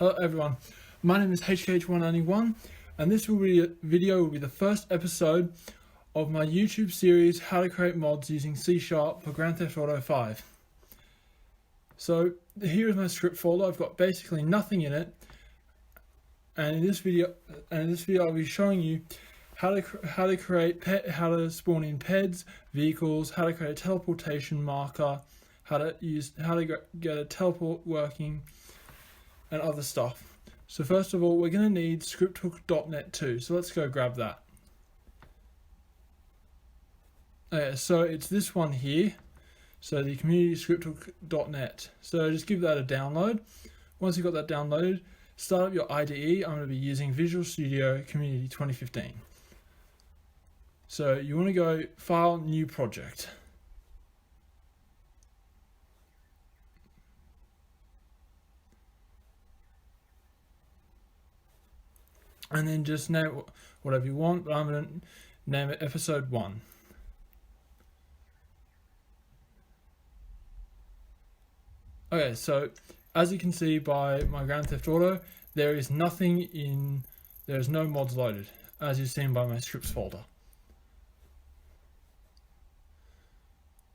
Hello everyone, my name is HKH191 and this video will be the first episode of my YouTube series How to Create Mods Using C# for Grand Theft Auto 5. So here is my script folder. I've got basically nothing in it, and in this video I'll be showing you how to spawn in peds, vehicles, how to create a teleportation marker, how to get a teleport working, and other stuff. So first of all, we're going to need scripthook.net too. So let's go grab that. Okay, so it's this one here. So the community scripthook.net. So just give that a download. Once you've got that downloaded, start up your IDE. I'm going to be using Visual Studio Community 2015. So you want to go File, New Project. And then just name it whatever you want, but I'm going to name it Episode 1. Okay, so as you can see by my Grand Theft Auto, there is no mods loaded, as you've seen by my scripts folder.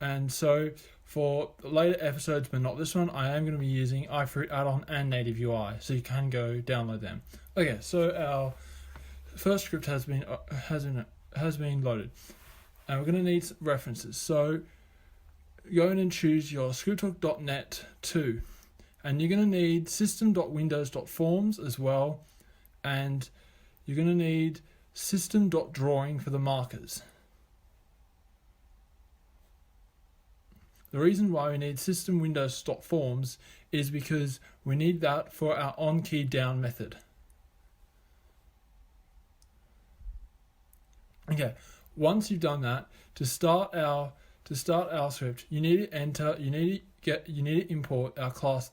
And so for later episodes, but not this one, I am going to be using iFruit add-on and native UI, so you can go download them. Okay, so our first script has been loaded, and we're going to need references. So go in and choose your scripthook.net 2, and you're going to need system.windows.forms as well, and you're going to need system.drawing for the markers. The reason why we need system windows.forms is because we need that for our on-key down method. Okay, once you've done that, to start our script, you need to import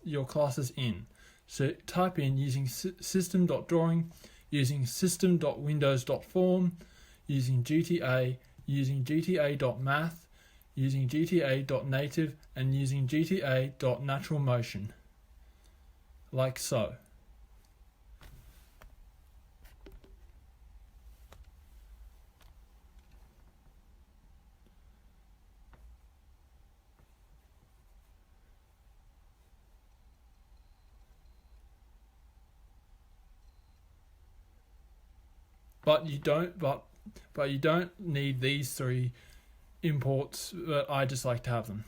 your classes in. So type in using system.drawing, using system.windows.form, using GTA, using gta.math, using gta.native, and using gta.naturalmotion, like so. But you don't need these three imports, but I just like to have them.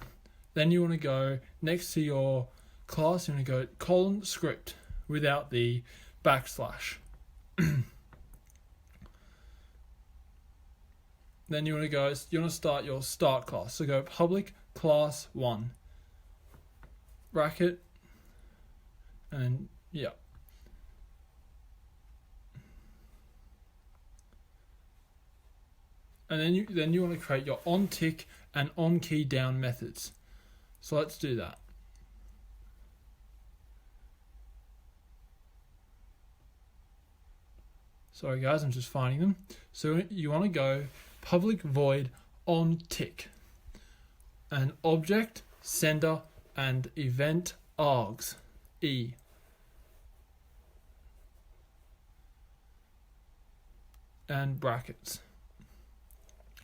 Then you want to go next to your class, you want to go : script without the backslash. Then you want to start your start class. So go public class 1 bracket, and yeah. And then you want to create your on-tick and on-key down methods. So let's do that. Sorry guys, I'm just finding them. So you want to go public void on-tick, and object, sender, and event args, E. And brackets.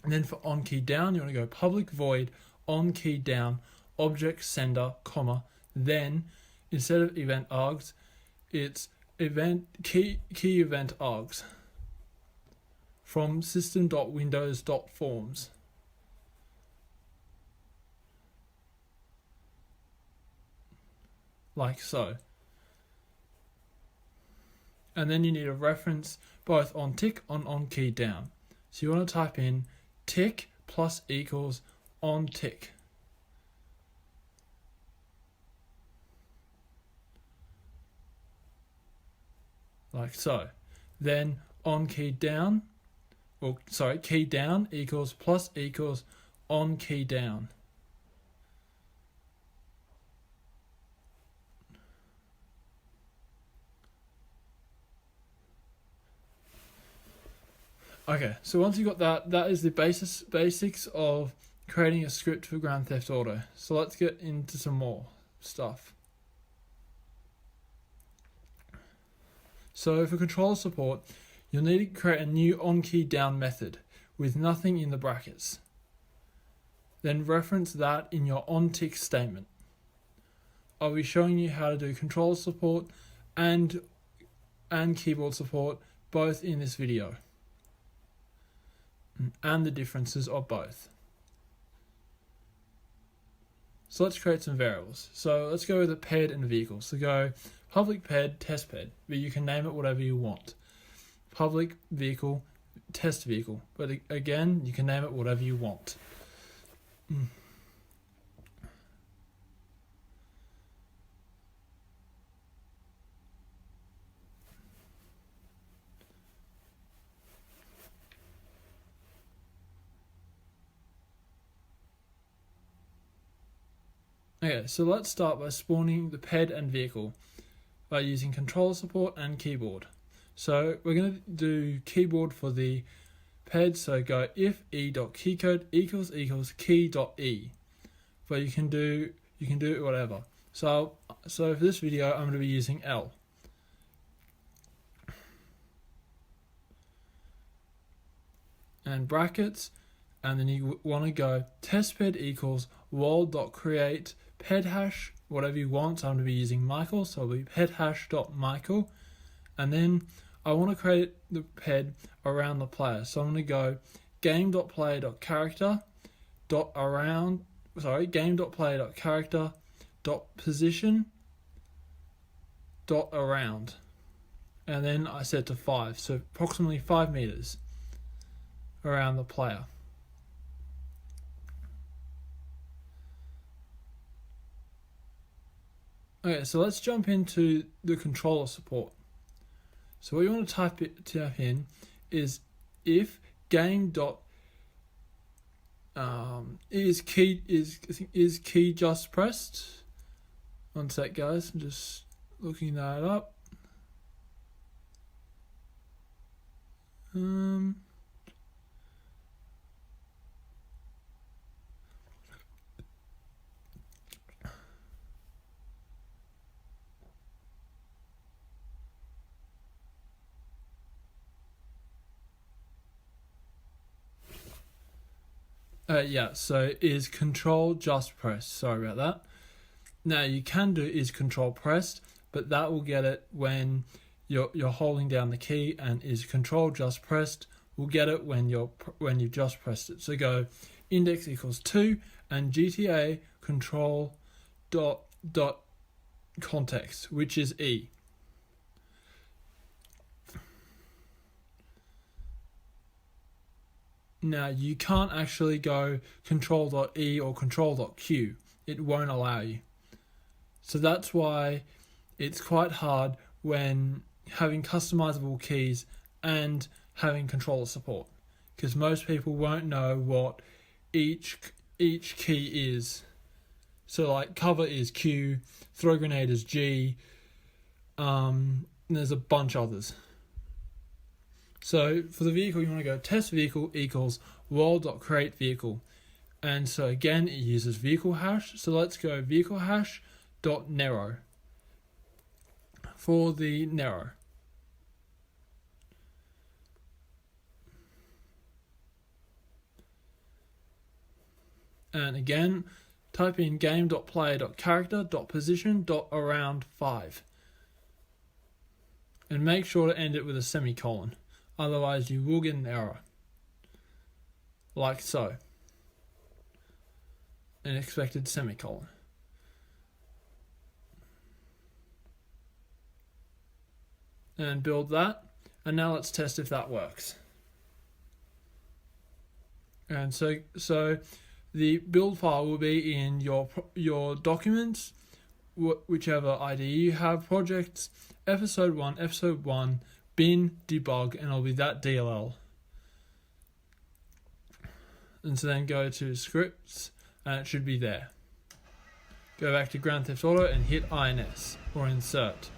And then for on-key down, you want to go public void on-key down object sender, comma, then instead of event args, it's event key event args from system.windows.forms. Like so. And then you need a reference both on tick and on key down. So you want to type in tick plus equals on tick. Like so. Then on key down, key down equals plus equals on key down. Okay, so once you've got that, that is the basics of creating a script for Grand Theft Auto. So let's get into some more stuff. So for controller support, you'll need to create a new onKey down method with nothing in the brackets. Then reference that in your onTick statement. I'll be showing you how to do controller support and keyboard support both in this video, and the differences of both. So let's create some variables. So let's go with the Ped and Vehicle. So go public Ped, test Ped, but you can name it whatever you want. Public Vehicle, test Vehicle, but again, you can name it whatever you want. Okay, so let's start by spawning the Ped and Vehicle by using controller support and keyboard. So we're going to do keyboard for the Ped, so go if e.keycode equals key.e. But you can do whatever. So for this video I'm going to be using L. And brackets, and then you want to go testped equals world.create ped hash, whatever you want. So I'm going to be using Michael, so it'll be ped hash.michael. And then I want to create the ped around the player. So I'm going to go game.player.character.position.around. And then I set to 5, so approximately 5 meters around the player. Okay, so let's jump into the controller support. So what you want to type in is if game is key just pressed. One sec, guys. I'm just looking that up. Yeah, so is control just pressed. Sorry about that. Now you can do is control pressed, but that will get it when you're holding down the key, and is control just pressed will get it when you've just pressed it. So go index equals 2 and GTA control dot context, which is E. Now you can't actually go control.E or control.Q. It won't allow you. So that's why it's quite hard when having customizable keys and having controller support, because most people won't know what each key is. So like cover is Q, throw grenade is G, and there's a bunch others. So for the vehicle, you want to go test vehicle equals world.create vehicle. And so again, it uses vehicle hash. So let's go vehicle hash dot narrow for the narrow. And again, type in game.player.character.position.around5. And make sure to end it with a semicolon. Otherwise you will get an error. Like so. An expected semicolon. And build that. And now let's test if that works. And so the build file will be in your documents, whichever IDE you have, projects, episode 1, bin, debug, and it'll be that DLL. And so then go to scripts, and it should be there. Go back to Grand Theft Auto and hit INS, or insert.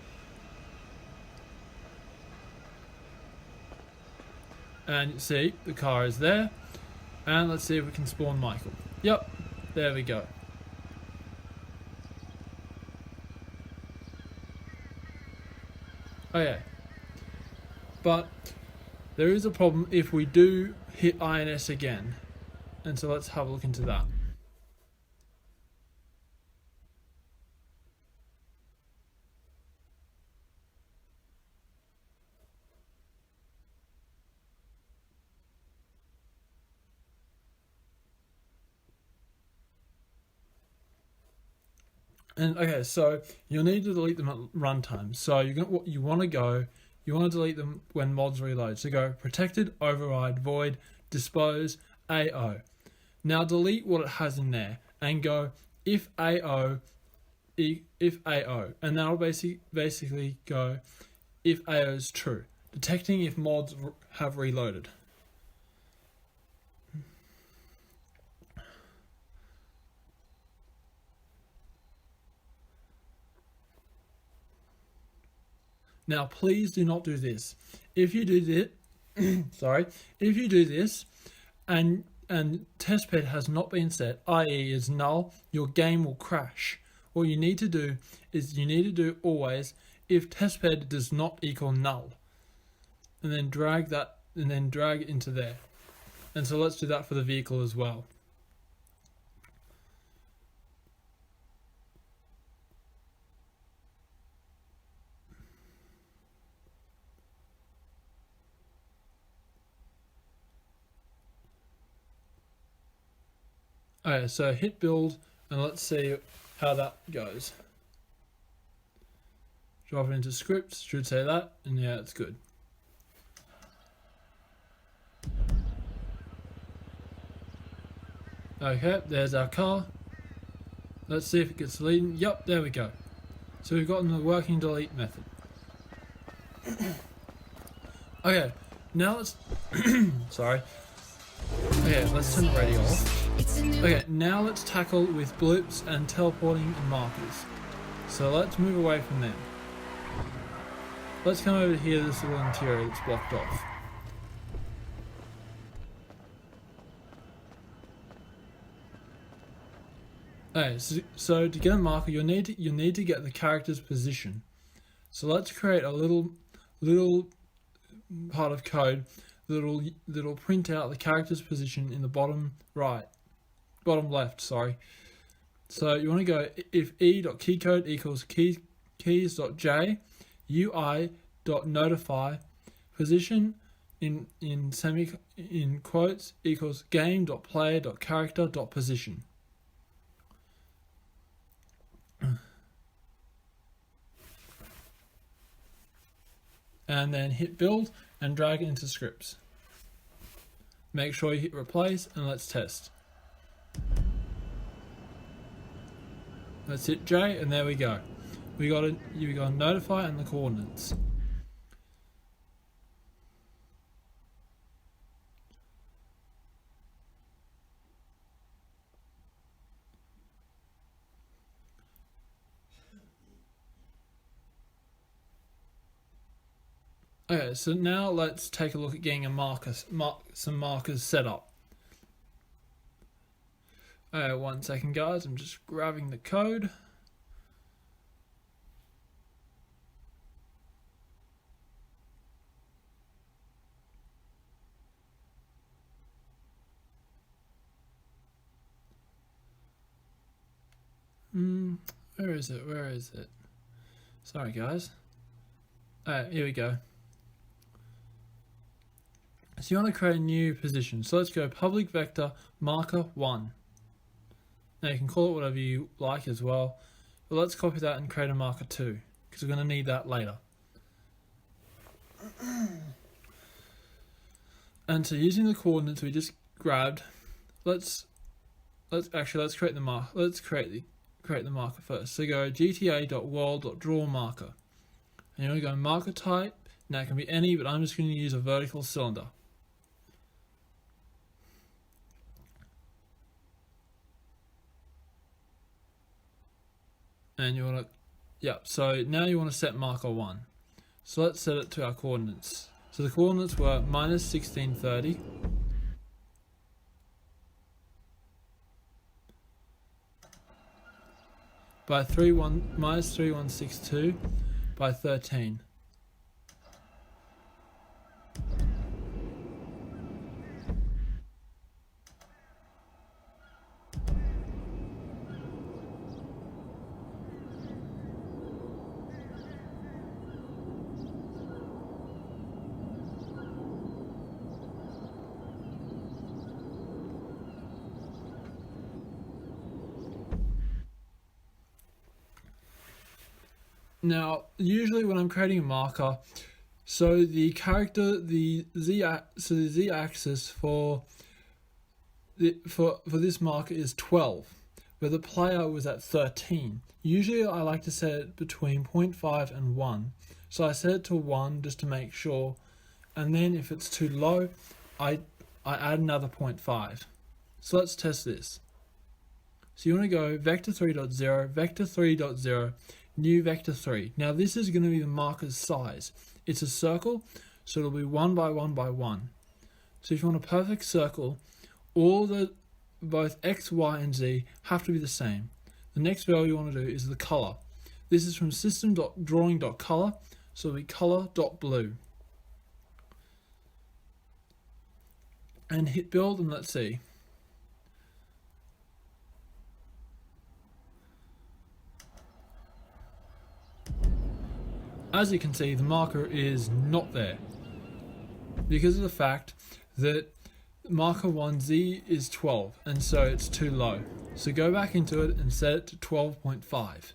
And see, the car is there. And let's see if we can spawn Michael. Yep, there we go. Okay. But there is a problem if we do hit INS again, and so let's have a look into that. And okay, so you'll need to delete them at runtime. So you want to delete them when mods reload. So go protected, override, void, dispose, AO. Now delete what it has in there and go if AO, and that'll basically go if AO is true, detecting if mods have reloaded. Now, please do not do this. If you do this, if you do this, and testbed has not been set, i.e., is null, your game will crash. What you need to do is always if testbed does not equal null, and then drag it into there. And so let's do that for the vehicle as well. Okay, so hit build and let's see how that goes. Drop it into scripts, should say that, and yeah, it's good. Okay, there's our car. Let's see if it gets deleted. Yep, there we go. So we've gotten the working delete method. Okay, now let's sorry. Okay, let's turn the radio off. Okay, now let's tackle with bloops and teleporting and markers. So let's move away from them. Let's come over here to this little interior that's blocked off. Okay, so to get a marker, you'll need to get the character's position. So let's create a little part of code that'll print out the character's position in the bottom left. Sorry. So you want to go if e.keycode equals keys.j ui.notify position in quotes equals game.player.character.position. And then hit build and drag it into scripts. Make sure you hit replace and let's test. Let's hit J and there we go. We got notify and the coordinates. Okay, so now let's take a look at getting some markers set up. Okay, 1 second guys, I'm just grabbing the code. Where is it? Sorry guys. Alright, here we go. So you want to create a new position. So let's go public vector marker 1. Now you can call it whatever you like as well. But let's copy that and create a marker 2 because we're going to need that later. And so using the coordinates we just grabbed, let's create the marker. Let's create the marker first. So go gta.world.draw marker. And you want to go marker type. Now it can be any, but I'm just going to use a vertical cylinder. And you want to, so now you want to set marker 1. So let's set it to our coordinates. So the coordinates were minus 1630 by minus 3162 by 13. Now, usually when I'm creating a marker, so the z-axis for this marker is 12, where the player was at 13. Usually I like to set it between 0.5 and 1. So I set it to 1 just to make sure, and then if it's too low, I add another 0.5. So let's test this. So you want to go vector3.0, vector3.0, new vector 3. Now this is going to be the marker's size. It's a circle, so it'll be 1 by 1 by 1. So if you want a perfect circle, both x, y, and z have to be the same. The next value you want to do is the color. This is from system.drawing.color, so it'll be color.blue. And hit build, and let's see. As you can see, the marker is not there because of the fact that marker 1z is 12, and so it's too low. So go back into it and set it to 12.5.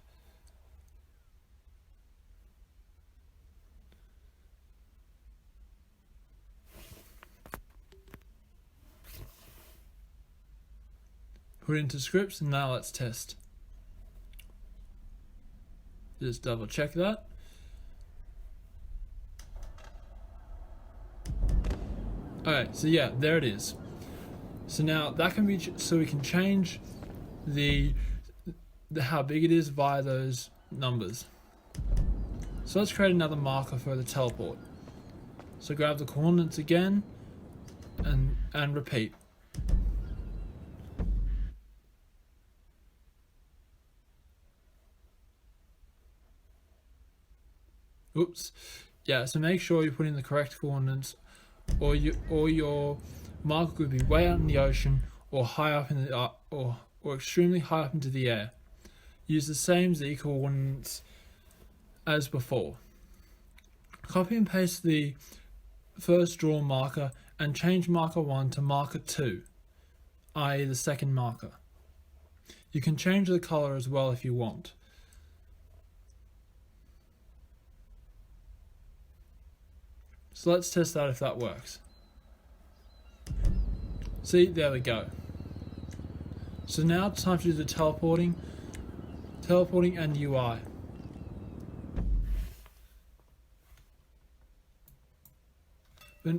Put it into scripts, and now let's test. Just double check that. Okay, so yeah, there it is. So now that can be, so we can change the how big it is via those numbers. So let's create another marker for the teleport. So grab the coordinates again and repeat. Oops. Yeah, so make sure you put in the correct coordinates, or your marker could be way out in the ocean, or high up in the or extremely high up into the air. Use the same z coordinates as before. Copy and paste the first drawn marker and change marker 1 to marker 2, i.e. the second marker. You can change the color as well if you want. So let's test that if that works. See, there we go. So now it's time to do the teleporting and UI.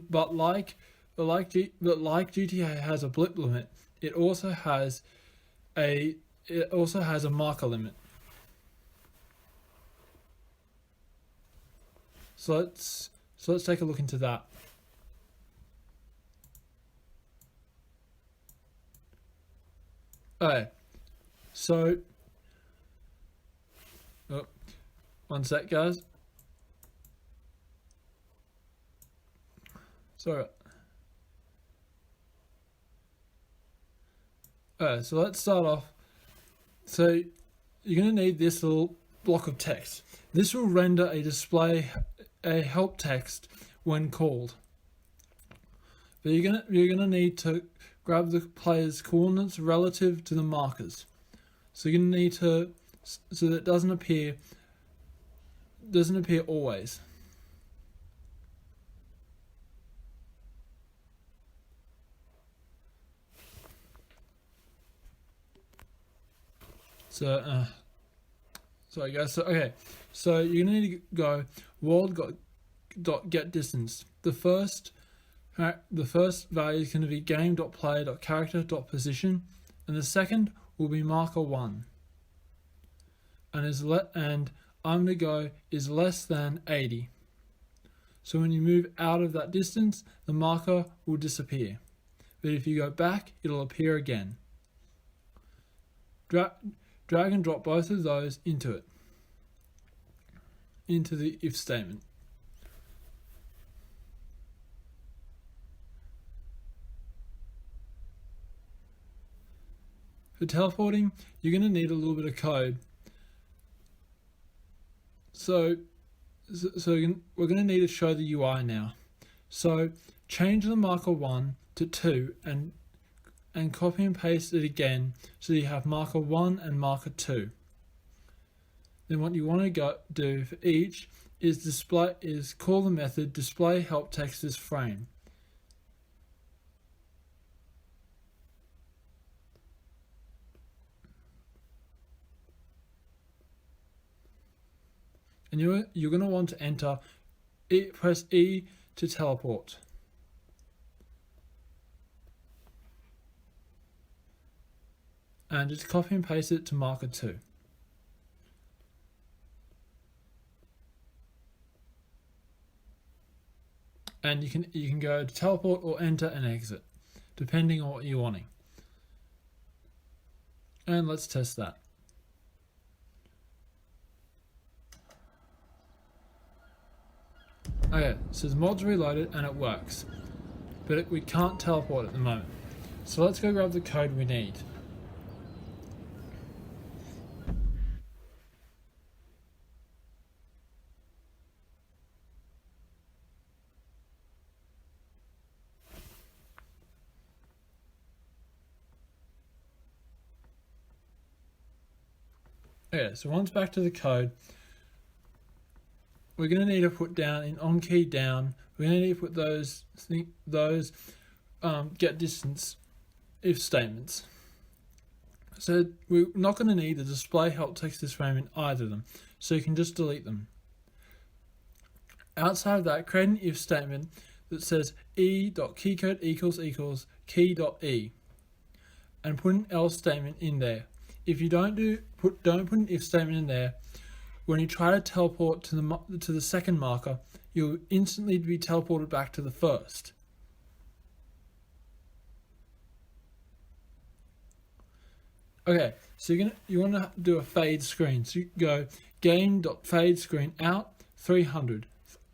But like GTA has a blip limit, it also has a marker limit. So let's take a look into that. Okay, so one sec, guys. Sorry. Alright, so let's start off. So you're going to need this little block of text. This will render a help text when called. But you're gonna need to grab the player's coordinates relative to the markers. So you're gonna need to, so that it doesn't appear always. So sorry guys. So okay, so you're gonna need to go world.get distance. The first value is going to be game.player.character.position, and the second will be marker 1. And I'm going to go is less than 80. So when you move out of that distance, the marker will disappear. But if you go back, it'll appear again. Drag and drop both of those into the if statement. For teleporting, you're going to need a little bit of code. So we're going to need to show the UI now. So change the marker 1 to 2 and copy and paste it again so you have marker 1 and marker 2. then what you want to do for each is call the method display help text as frame. And you're going to want to enter, press E to teleport. And just copy and paste it to marker 2. And you can go to teleport or enter and exit, depending on what you're wanting. And let's test that. Okay, so the mod's reloaded and it works, but we can't teleport at the moment. So let's go grab the code we need. Okay, so once back to the code, we're going to need to put down in on key down. We're going to need to put those get distance if statements. So we're not going to need the display help text as frame in either of them, so you can just delete them. Outside of that, create an if statement that says e.keycode equals key.e, and put an else statement in there. If you don't put an if statement in there, when you try to teleport to the second marker, you'll instantly be teleported back to the first. Okay, so you want to do a fade screen. So you go game.fade screen out 300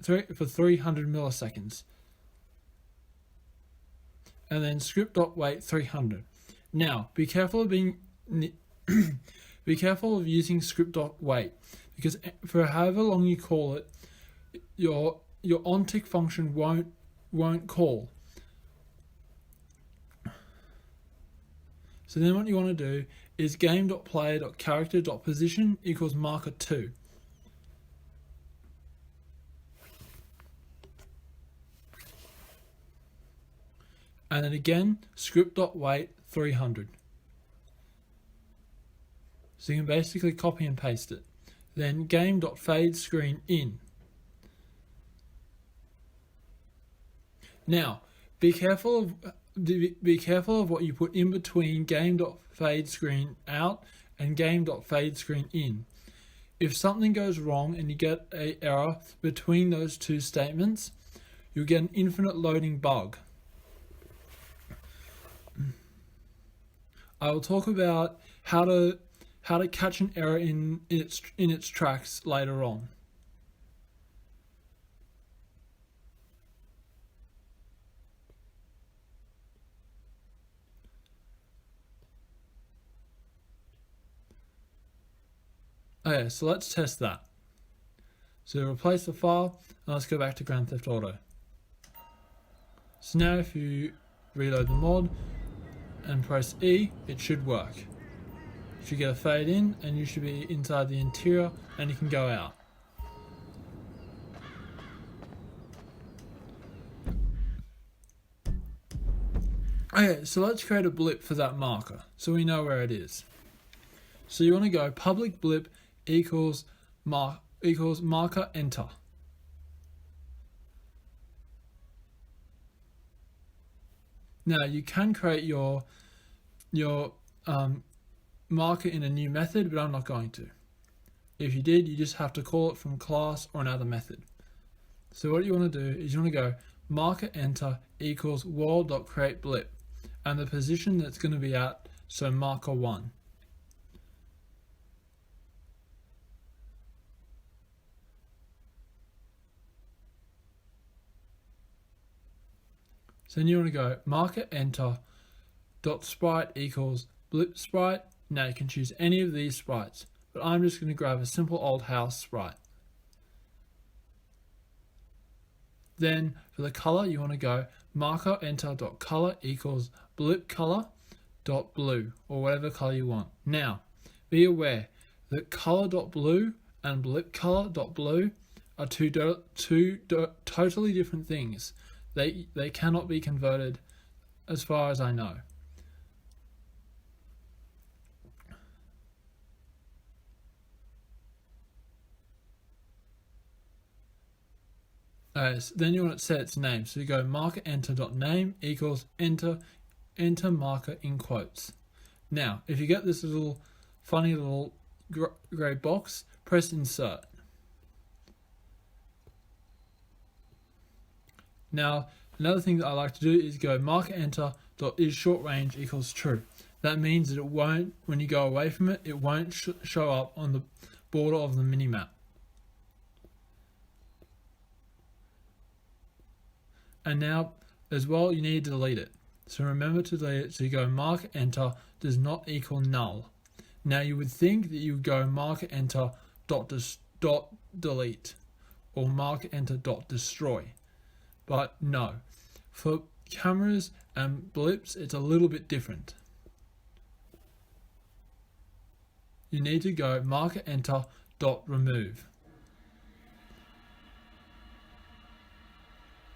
for 300 milliseconds, and then script.wait 300. Now be careful of be careful of using script.wait, because for however long you call it, your onTick function won't call. So then what you want to do is game.player.character.position equals marker 2. And then again, script.wait 300. So you can basically copy and paste it. Then game.fade screen in. Now, be careful of what you put in between game.fade screen out and game.fade screen in. If something goes wrong and you get an error between those two statements, you'll get an infinite loading bug. I will talk about how to catch an error in its tracks later on. Okay, so let's test that. So replace the file, and let's go back to Grand Theft Auto. So now if you reload the mod and press E, it should work. You should get a fade in, and you should be inside the interior, and you can go out. Okay, so let's create a blip for that marker, so we know where it is. So you want to go public blip equals marker enter. Now you can create your marker in a new method, but I'm not going to. If you did, you just have to call it from class or another method. So what you want to do is you want to go marker enter equals world.createBlip, and the position that's going to be at, so marker 1. So then you want to go marker enter dot sprite equals blip sprite. Now you can choose any of these sprites, but I'm just going to grab a simple old house sprite. Then for the color, you want to go marker enter dot color equals blip color dot blue, or whatever color you want. Now be aware that color dot blue and blip color.blue are two totally different things. They cannot be converted as far as I know. So then you want to set its name. So you go marker enter.name equals enter marker in quotes. Now, if you get this little funny little grey box, press insert. Now, another thing that I like to do is go marker enter.is short range equals true. That means that it won't, when you go away from it, it won't show up on the border of the minimap. And now, as well, you need to delete it. So remember to delete it. So you go marker enter does not equal null. Now you would think that you would go marker enter dot delete or marker enter dot destroy, but no. For cameras and blips, it's a little bit different. You need to go marker enter dot remove.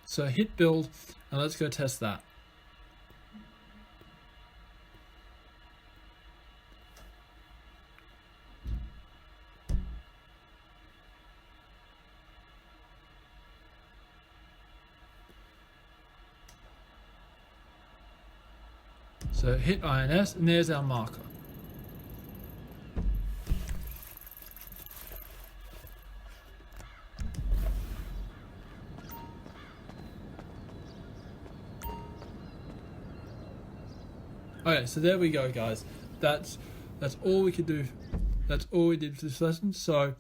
So hit build and let's go test that. So hit INS and there's our marker. Okay, so there we go, guys. That's all we could do. That's all we did for this lesson. So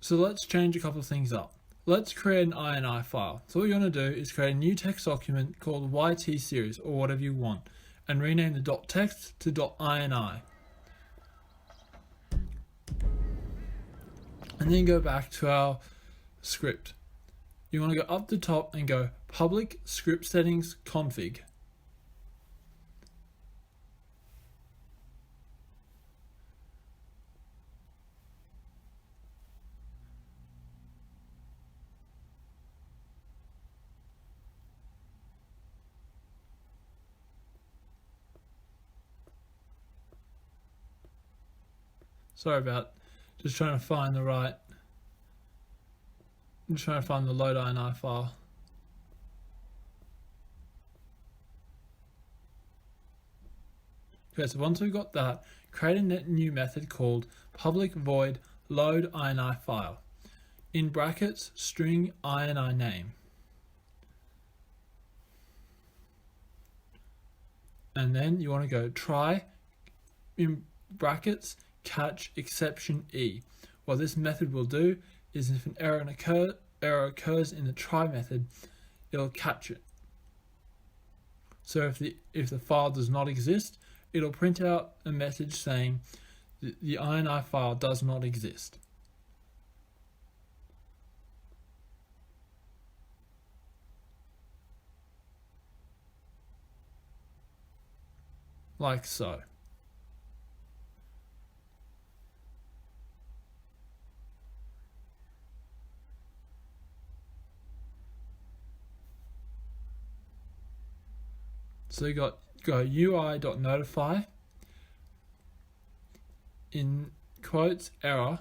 let's change a couple of things up. Let's create an INI file. So what you want to do is create a new text document called YT series or whatever you want, and rename the .text to .ini. And then go back to our script. You want to go up the top and go public script settings config. Sorry about just trying to find the right. I'm just trying to find the load ini file. Okay, so once we've got that, create a new method called public void load ini file. In brackets, string ini name. And then you want to go try in brackets catch exception E. What this method will do is if an error occurs in the try method, it'll catch it. So if the file does not exist, it'll print out a message saying the ini file does not exist. Like so. So you go UI.notify in quotes error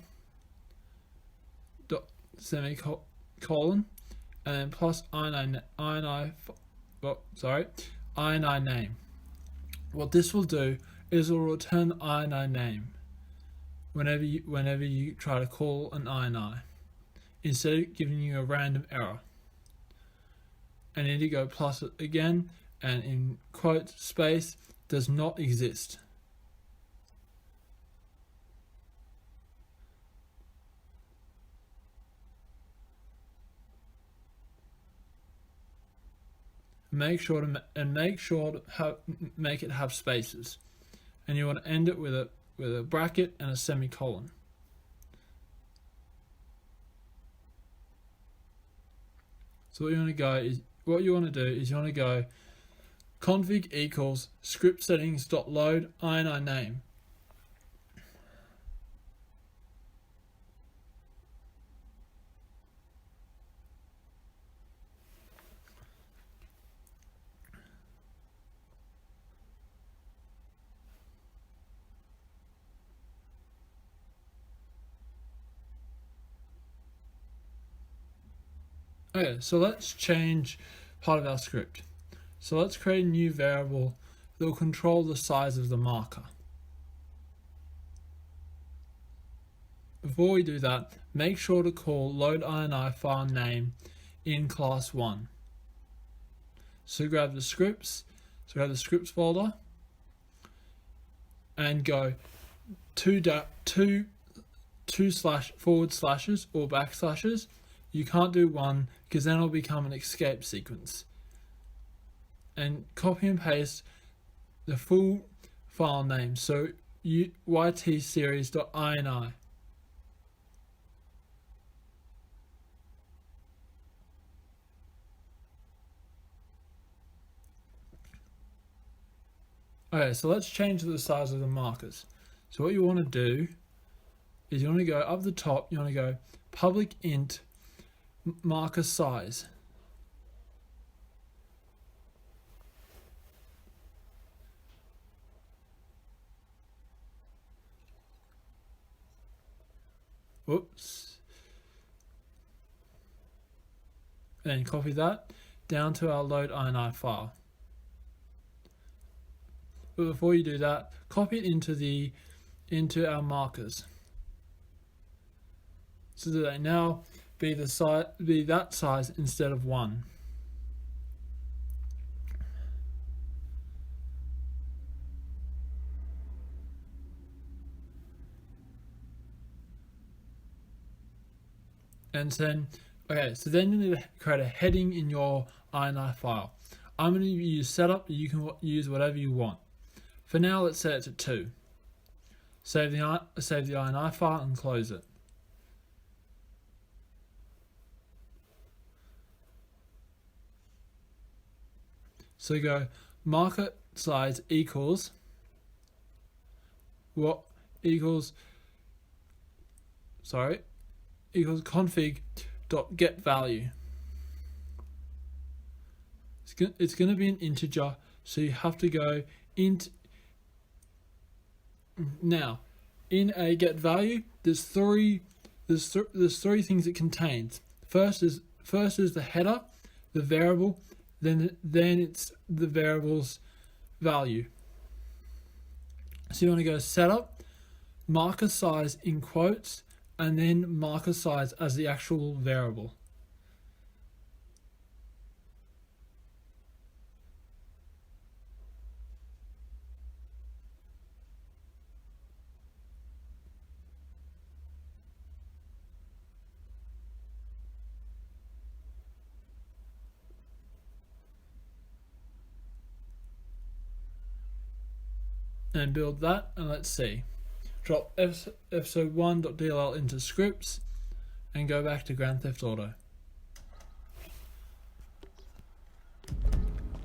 semicolon and then plus ini name. What this will do is it will return the ini name whenever you try to call an ini, instead of giving you a random error. And then you go plus it again, and in quote space does not exist. Make sure to make it have spaces, and you want to end it with a bracket and a semicolon. So what you want to do is you want to go config equals script settings dot load ini name. Okay, so let's change part of our script. So let's create a new variable that will control the size of the marker. Before we do that, make sure to call load_ini file name in class 1. So grab the scripts folder and go two forward slashes or backslashes. You can't do one because then it'll become an escape sequence. And copy and paste the full file name, so ytseries.ini. Okay, so let's change the size of the markers. So what you want to do is you want to go up the top, you want to go public int marker size. Whoops. And copy that down to our load_ini file. But before you do that, copy it into our markers, so that they now be that size instead of 1. And then, okay, so then you need to create a heading in your ini file. I'm going to use setup, you can use whatever you want. For now, let's set it to 2. Save the ini file and close it. So go marker size equals config.getValue. It's going to be an integer, so you have to go int. Now, in a get value, there's three things it contains. First is the header, the variable, then it's the variable's value. So you want to go setup, marker size in quotes, and then marker size as the actual variable. And build that, and let's see. Drop episode1.dll into scripts and go back to Grand Theft Auto.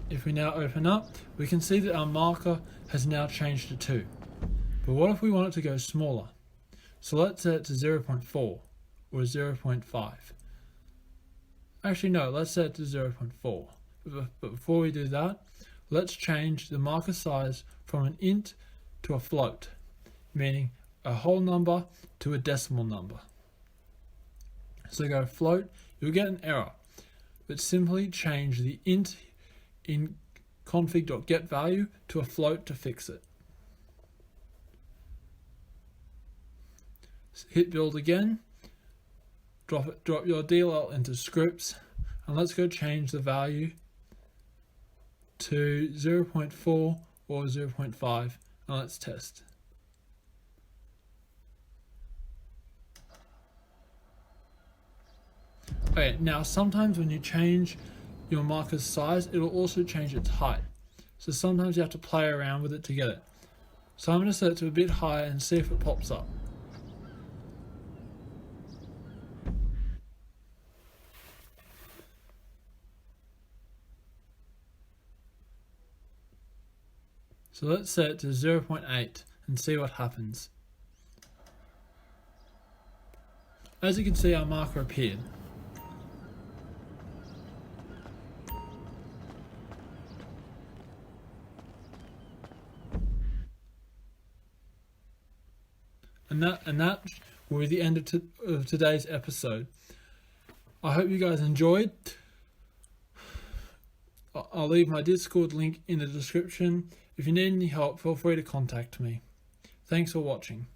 If we now open up, we can see that our marker has now changed to 2. But what if we want it to go smaller? So let's set it to 0.4 or 0.5. Actually no, let's set it to 0.4. But before we do that, let's change the marker size from an int to a float, meaning a whole number to a decimal number. So go float, you'll get an error, but simply change the int in config.getValue to a float to fix it. Hit build again, drop your DLL into scripts, and let's go change the value to 0.4 or 0.5, and let's test. Okay, now sometimes when you change your marker's size, it'll also change its height. So sometimes you have to play around with it to get it. So I'm going to set it to a bit higher and see if it pops up. So let's set it to 0.8 and see what happens. As you can see, our marker appeared. And that will be the end of today's episode. I hope you guys enjoyed. I'll leave my Discord link in the description. If you need any help, feel free to contact me. Thanks for watching.